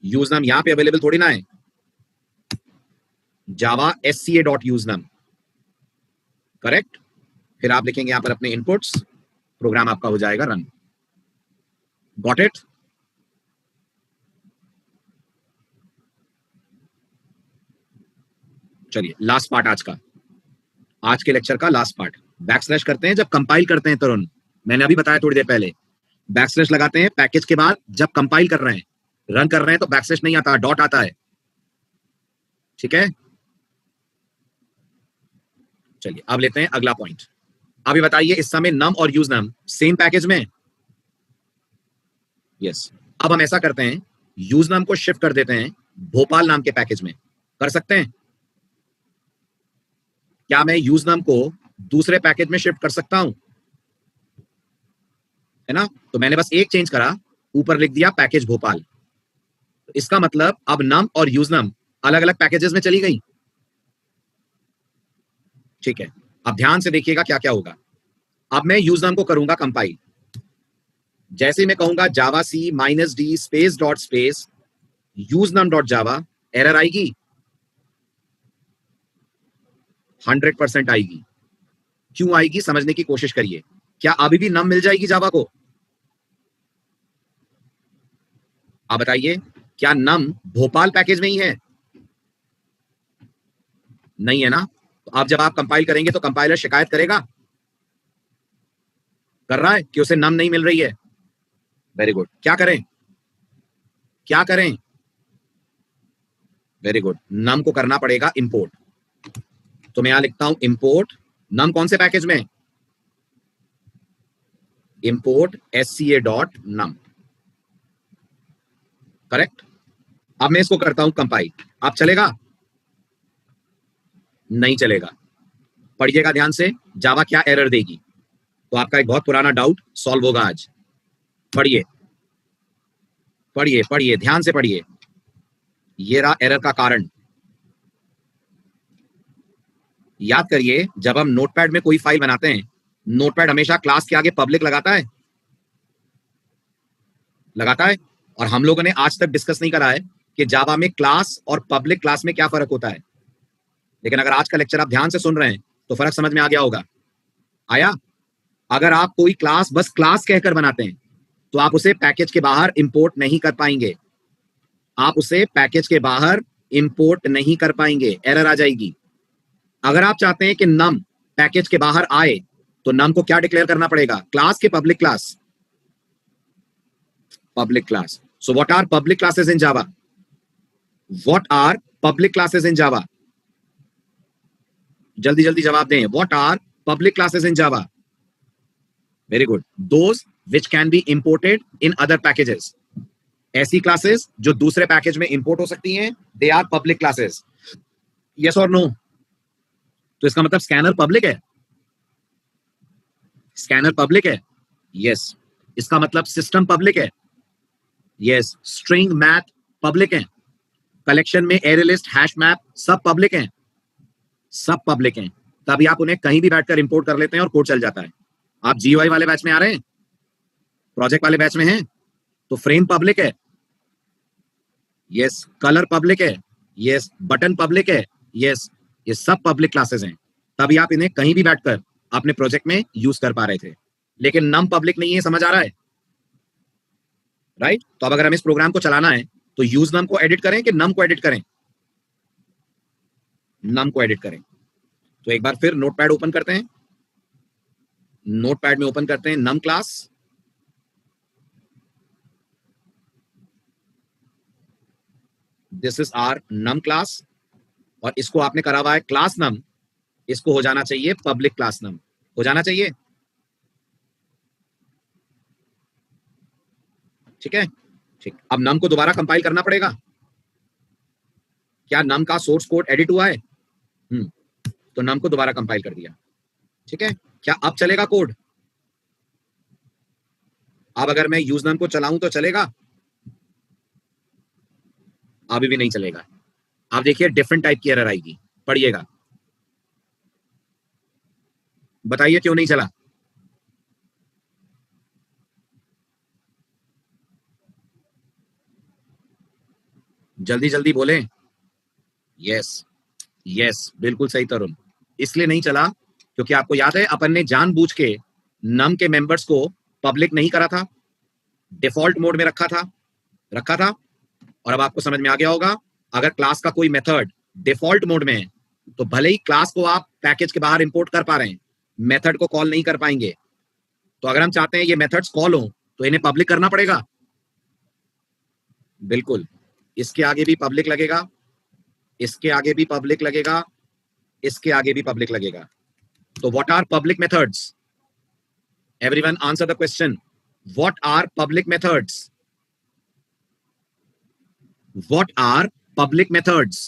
यूज नम यहां पे अवेलेबल थोड़ी ना है। जावा एससीए डॉट यूज नम, करेक्ट। फिर आप लिखेंगे यहां पर अपने इनपुट्स, प्रोग्राम आपका हो जाएगा रन। Got it? चलिए, लास्ट पार्ट आज के लेक्चर का लास्ट पार्ट। बैकस्लैश करते हैं जब कंपाइल करते हैं तुरंत, मैंने अभी बताया थोड़ी देर पहले। बैकस्लैश लगाते हैं पैकेज के बाद जब कंपाइल कर रहे हैं, रन कर रहे हैं तो बैकस्लैश नहीं आता, डॉट आता है। ठीक है, चलिए अब लेते हैं अगला पॉइंट। अभी बताइए, इस समय नम और यूज नम सेम पैकेज में? यस। अब हम ऐसा करते हैं, यूज नम को शिफ्ट कर देते हैं भोपाल नाम के पैकेज में। कर सकते हैं? क्या मैं यूज नम को दूसरे पैकेज में शिफ्ट कर सकता हूं? है ना? तो मैंने बस एक चेंज करा, ऊपर लिख दिया पैकेज भोपाल। तो इसका मतलब अब नम और यूज नम अलग अलग पैकेजेस में चली गई। ठीक है, अब ध्यान से देखिएगा क्या क्या होगा। अब मैं यूज नम को करूंगा कंपाइल, जैसे ही मैं कहूंगा जावा C -d space dot space use num dot Java, error आएगी? 100% आएगी। क्यों आएगी समझने की कोशिश करिए। क्या अभी भी नम मिल जाएगी जावा को? आप बताइए, क्या नम भोपाल पैकेज में ही है? नहीं है ना? तो अब जब आप कंपाइल करेंगे तो कंपाइलर शिकायत करेगा? कर रहा है कि उसे नम नहीं मिल रही है। वेरी गुड, क्या करें? क्या करें? वेरी गुड, नम को करना पड़ेगा इंपोर्ट। तो मैं यहां लिखता हूं इंपोर्ट नम, कौन से पैकेज में? इंपोर्ट एससीए डॉट नम, करेक्ट। अब मैं इसको करता हूं कंपाइल, अब चलेगा? नहीं चलेगा। पढ़िएगा ध्यान से, जावा क्या एरर देगी। तो आपका एक बहुत पुराना डाउट सॉल्व होगा आज। पढ़िए पढ़िए पढ़िए, ध्यान से पढ़िए। ये रहा एरर का कारण। याद करिए, जब हम नोटपैड में कोई फाइल बनाते हैं, नोटपैड हमेशा क्लास के आगे पब्लिक लगाता है, लगाता है। और हम लोगों ने आज तक डिस्कस नहीं करा है कि जावा में क्लास और पब्लिक क्लास में क्या फर्क होता है। लेकिन अगर आज का लेक्चर आप ध्यान से सुन रहे हैं तो फर्क समझ में आ गया होगा। आया? अगर आप कोई क्लास बस क्लास कहकर बनाते हैं तो आप उसे पैकेज के बाहर इंपोर्ट नहीं कर पाएंगे। आप उसे पैकेज के बाहर इंपोर्ट नहीं कर पाएंगे, एरर आ जाएगी। अगर आप चाहते हैं कि नम पैकेज के बाहर आए तो नम को क्या डिक्लेयर करना पड़ेगा? क्लास के public class, public class. So what are public classes in Java? What are public classes in Java? जल्दी जल्दी जवाब दें। What are public classes in Java? Very good. Those which can be imported in other packages. ऐसी classes जो दूसरे package में import हो सकती हैं, they are public classes. Yes और नो? तो इसका मतलब स्कैनर पब्लिक है। स्कैनर पब्लिक है। यस। इसका मतलब सिस्टम पब्लिक है। यस। स्ट्रिंग मैथ पब्लिक है। कलेक्शन में एरे लिस्ट, हैश मैप सब पब्लिक हैं। सब पब्लिक हैं। तभी आप उन्हें कहीं भी बैठकर इंपोर्ट कर लेते हैं और कोड चल जाता है। आप जीयूआई वाले बैच में आ रहे हैं, प्रोजेक्ट वाले बैच में हैं, तो फ्रेम पब्लिक है। यस। कलर पब्लिक है। यस। बटन पब्लिक है। यस। ये सब पब्लिक क्लासेस हैं, तभी आप इन्हें कहीं भी बैठकर अपने प्रोजेक्ट में यूज कर पा रहे थे। लेकिन नम पब्लिक नहीं है, समझ आ रहा है? राइट। तो अब अगर हमें इस प्रोग्राम को चलाना है तो यूज नम को एडिट करें कि नम को एडिट करें? नम को एडिट करें। तो एक बार फिर नोटपैड ओपन करते हैं। नोटपैड में ओपन करते हैं num class. This is our num class, और इसको आपने करा हुआ है क्लास नम। इसको हो जाना चाहिए पब्लिक क्लास नम, हो जाना चाहिए। ठीक है। ठीक। अब नम को दोबारा कंपाइल करना पड़ेगा। क्या नम का सोर्स कोड एडिट हुआ है? तो नम को दोबारा कंपाइल कर दिया। ठीक है। क्या अब चलेगा कोड? अब अगर मैं यूज नम को चलाऊं तो चलेगा? अभी भी नहीं चलेगा। आप देखिए डिफरेंट टाइप की एरर आएगी, पढ़िएगा। बताइए क्यों नहीं चला? जल्दी जल्दी बोलें। यस। यस, बिल्कुल सही तरुण। इसलिए नहीं चला क्योंकि आपको याद है अपन ने जानबूझ के नम के मेंबर्स को पब्लिक नहीं करा था, डिफॉल्ट मोड में रखा था। और अब आपको समझ में आ गया होगा, अगर क्लास का कोई मेथड डिफॉल्ट मोड में है तो भले ही क्लास को आप पैकेज के बाहर इंपोर्ट कर पा रहे हैं, मेथड को कॉल नहीं कर पाएंगे। तो अगर हम चाहते हैं ये मेथड्स कॉल हो तो इन्हें पब्लिक करना पड़ेगा। बिल्कुल। इसके आगे भी पब्लिक लगेगा, इसके आगे भी पब्लिक लगेगा, इसके आगे भी पब्लिक लगेगा। तो what are public methods? Everyone answer the question. What are public methods? What are public methods?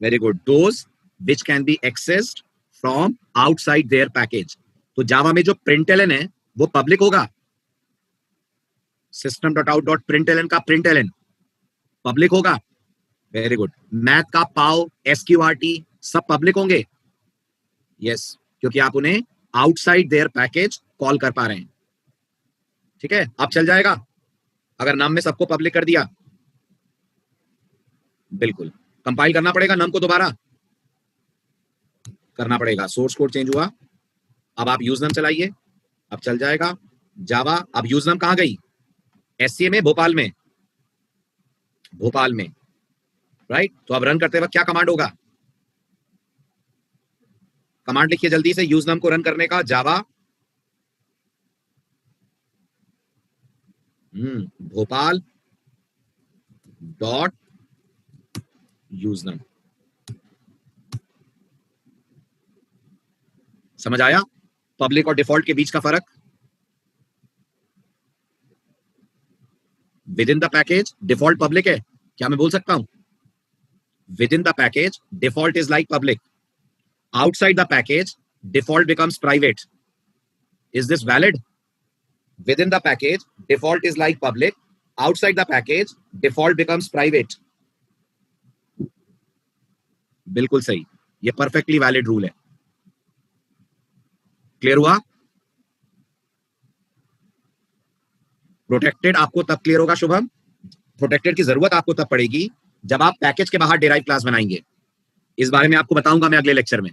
Very good. Those which can be accessed from outside their package. तो जावा में जो println है वो पब्लिक होगा। system.out.println का println public होगा। Very good. Math का पाव, SQRT सब पब्लिक होंगे। यस, क्योंकि आप उन्हें आउटसाइड देयर पैकेज कॉल कर पा रहे हैं। ठीक है। अब चल जाएगा अगर नाम में सबको पब्लिक कर दिया। बिल्कुल। कंपाइल करना पड़ेगा नम को, दोबारा करना पड़ेगा। सोर्स कोड चेंज हुआ। अब आप यूजनम चलाइए, अब चल जाएगा जावा। अब यूजनम कहां गई? SCA में, भोपाल में। भोपाल में, राइट। तो अब रन करते वक्त क्या कमांड होगा? कमांड लिखिए जल्दी से यूजनम को रन करने का। जावा भोपाल डॉट यूजनम। समझ आया पब्लिक और डिफॉल्ट के बीच का फर्क? With in the package default public है, क्या मैं बोल सकता हूं? With in the package default is like public, outside the package default becomes private. Is this valid? With in the package default is like public, outside the package default becomes private. बिल्कुल सही, ये perfectly valid rule है। Clear हुआ? Protected आपको तब clear होगा Shubham, protected की जरूरत आपको तब पड़ेगी जब आप पैकेज के बाहर डिराइव क्लास बनाएंगे। इस बारे में आपको बताऊंगा मैं अगले लेक्चर में।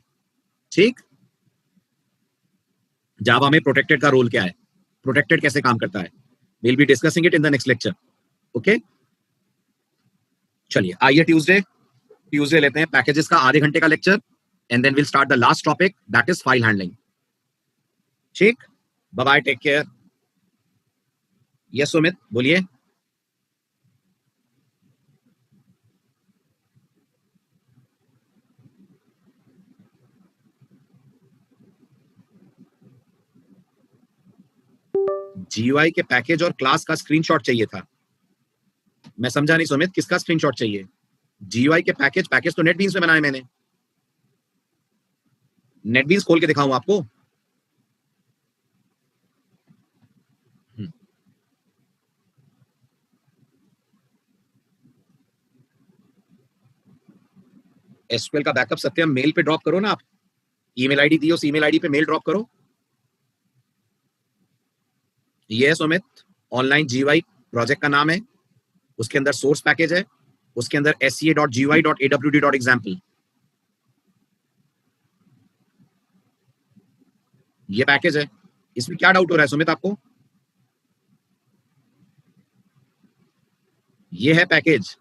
ठीक। जावा में प्रोटेक्टेड का रोल क्या है, प्रोटेक्टेड कैसे काम करता है, will be discussing it in the next lecture. Okay, चलिए आइए ट्यूसडे लेते हैं पैकेजेस का आधे घंटे का lecture, and then will start the last topic that is file handling. ठीक, bye bye, take care. Yes Sumit बोलिए। GUI के पैकेज और क्लास का स्क्रीनशॉट चाहिए था। मैं समझा नहीं सुमित, किसका स्क्रीनशॉट चाहिए? GUI के पैकेज तो नेटबीन्स में बनाए मैंने। नेटबीन्स खोल के दिखाऊं आपको? SQL का बैकअप सत्यम मेल पे ड्रॉप करो ना आप। ईमेल आईडी दी, उस ईमेल आईडी पे मेल ड्रॉप करो। ये है सुमित, ऑनलाइन GUI प्रोजेक्ट का नाम है, उसके अंदर सोर्स पैकेज है, उसके अंदर sca.gui.awd.example, ये पैकेज है। इसमें क्या डाउट हो रहा है सुमित आपको? ये है पैकेज।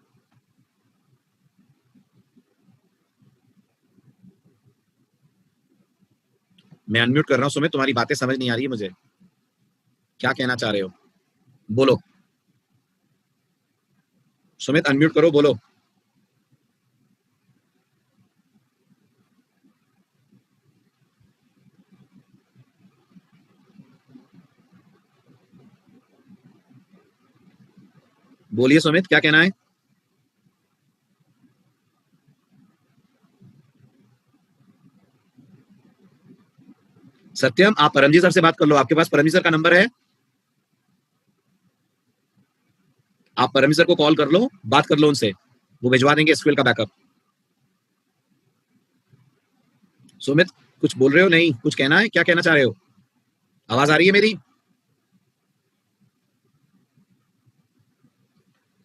मैं अनम्यूट कर रहा हूं सुमित, तुम्हारी बातें समझ नहीं आ रही है मुझे, क्या कहना चाह रहे हो? बोलो सुमित, अनम्यूट करो, बोलो। बोलिए सुमित, क्या कहना है? सत्यम, आप परमजीत सर से बात कर लो, आपके पास परमजीत सर का नंबर है? आप परमजीत सर को कॉल कर लो, बात कर लो उनसे, वो भिजवा देंगे SQL का बैकअप। सुमित, कुछ बोल रहे हो? नहीं, कुछ कहना है? क्या कहना चाह रहे हो? आवाज आ रही है मेरी?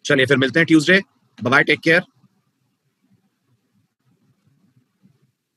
चलिए फिर मिलते हैं Tuesday. Bye bye, take care.